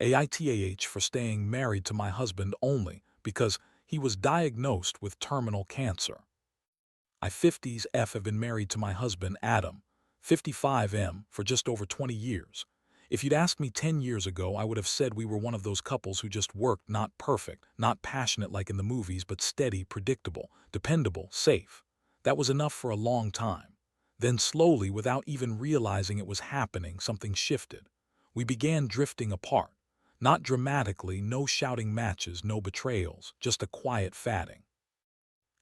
AITAH for staying married to my husband only because he was diagnosed with terminal cancer. I 50s F have been married to my husband Adam, 55M, for just over 20 years. If you'd asked me 10 years ago, I would have said we were one of those couples who just worked, not perfect, not passionate like in the movies, but steady, predictable, dependable, safe. That was enough for a long time. Then slowly, without even realizing it was happening, something shifted. We began drifting apart. Not dramatically, no shouting matches, no betrayals, just a quiet fatting.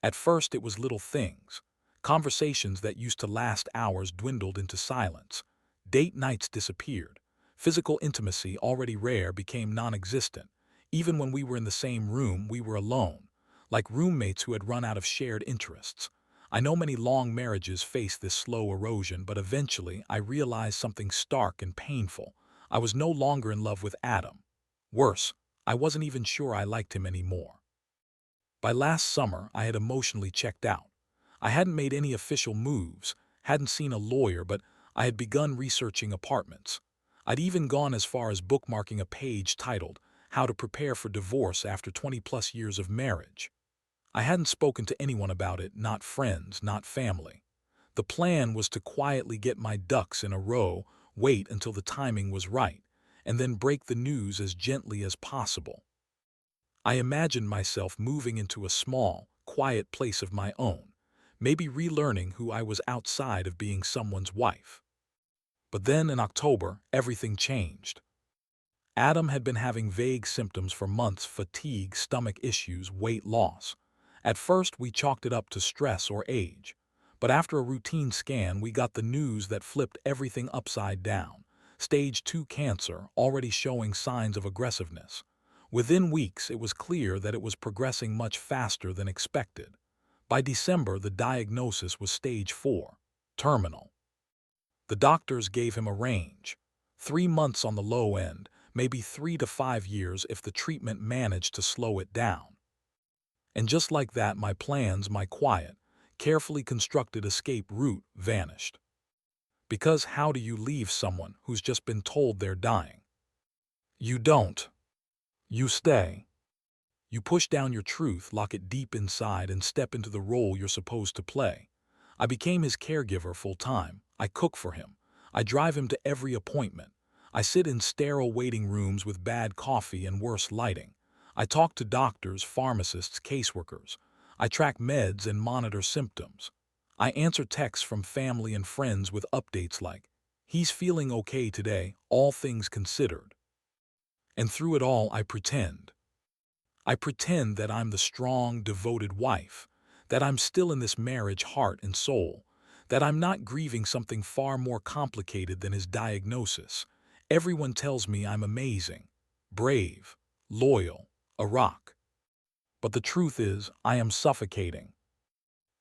At first it was little things. Conversations that used to last hours dwindled into silence. Date nights disappeared. Physical intimacy, already rare, became non-existent. Even when we were in the same room, we were alone, like roommates who had run out of shared interests. I know many long marriages face this slow erosion, but eventually I realized something stark and painful. I was no longer in love with Adam. Worse, I wasn't even sure I liked him anymore. By last summer, I had emotionally checked out. I hadn't made any official moves, hadn't seen a lawyer, but I had begun researching apartments. I'd even gone as far as bookmarking a page titled, "How to Prepare for Divorce After 20+ Years of Marriage." I hadn't spoken to anyone about it, not friends, not family. The plan was to quietly get my ducks in a row, wait until the timing was right, and then break the news as gently as possible. I imagined myself moving into a small, quiet place of my own, maybe relearning who I was outside of being someone's wife. But then in October, everything changed. Adam had been having vague symptoms for months: fatigue, stomach issues, weight loss. At first, we chalked it up to stress or age. But after a routine scan, we got the news that flipped everything upside down. Stage 2 cancer, already showing signs of aggressiveness. Within weeks, it was clear that it was progressing much faster than expected. By December, the diagnosis was stage 4, terminal. The doctors gave him a range: 3 months on the low end, maybe 3 to 5 years if the treatment managed to slow it down. And just like that, my plans, my quiet, carefully constructed escape route vanished. Because how do you leave someone who's just been told they're dying? You don't. You stay. You push down your truth, lock it deep inside, and step into the role you're supposed to play. I became his caregiver full-time. I cook for him. I drive him to every appointment. I sit in sterile waiting rooms with bad coffee and worse lighting. I talk to doctors, pharmacists, caseworkers. I track meds and monitor symptoms. I answer texts from family and friends with updates like, "He's feeling okay today, all things considered." And through it all, I pretend. I pretend that I'm the strong, devoted wife, that I'm still in this marriage heart and soul, that I'm not grieving something far more complicated than his diagnosis. Everyone tells me I'm amazing, brave, loyal, a rock. But the truth is, I am suffocating.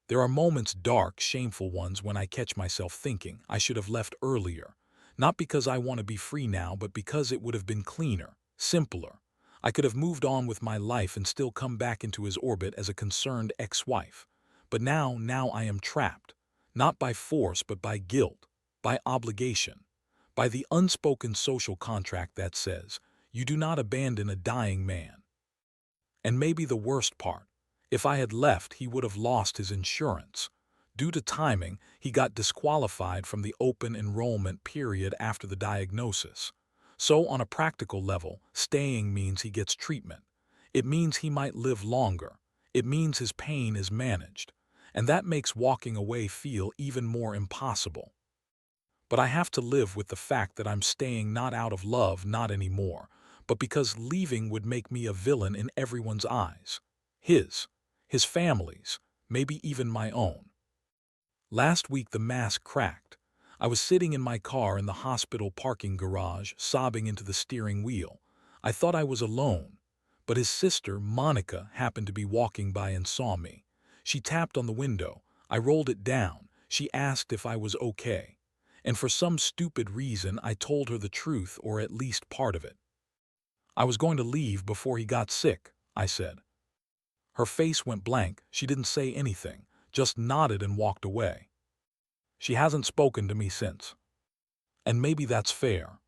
There are moments, dark, shameful ones, when I catch myself thinking I should have left earlier, not because I want to be free now, but because it would have been cleaner, simpler. I could have moved on with my life and still come back into his orbit as a concerned ex-wife. But now I am trapped, not by force but by guilt, by obligation, by the unspoken social contract that says, you do not abandon a dying man. And maybe the worst part, if I had left, he would have lost his insurance. Due to timing, he got disqualified from the open enrollment period after the diagnosis. So on a practical level, staying means he gets treatment. It means he might live longer. It means his pain is managed. And that makes walking away feel even more impossible. But I have to live with the fact that I'm staying not out of love, not anymore, but because leaving would make me a villain in everyone's eyes. His family's, maybe even my own. Last week the mask cracked. I was sitting in my car in the hospital parking garage, sobbing into the steering wheel. I thought I was alone, but his sister, Monica, happened to be walking by and saw me. She tapped on the window. I rolled it down. She asked if I was okay. And for some stupid reason, I told her the truth, or at least part of it. I was going to leave before he got sick, I said. Her face went blank. She didn't say anything, just nodded and walked away. She hasn't spoken to me since. And maybe that's fair.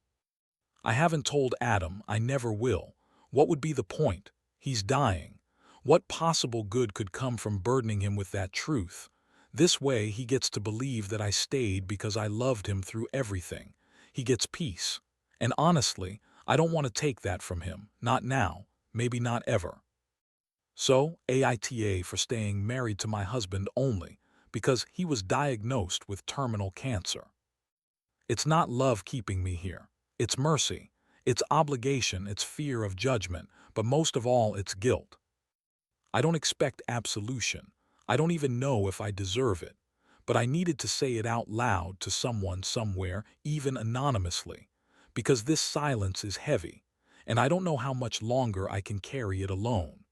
I haven't told Adam, I never will. What would be the point? He's dying. What possible good could come from burdening him with that truth? This way he gets to believe that I stayed because I loved him through everything. He gets peace. And honestly, I don't want to take that from him. Not now. Maybe not ever. So, AITA for staying married to my husband only, because he was diagnosed with terminal cancer. It's not love keeping me here. It's mercy. It's obligation. It's fear of judgment. But most of all, it's guilt. I don't expect absolution. I don't even know if I deserve it. But I needed to say it out loud to someone somewhere, even anonymously. Because this silence is heavy, and I don't know how much longer I can carry it alone.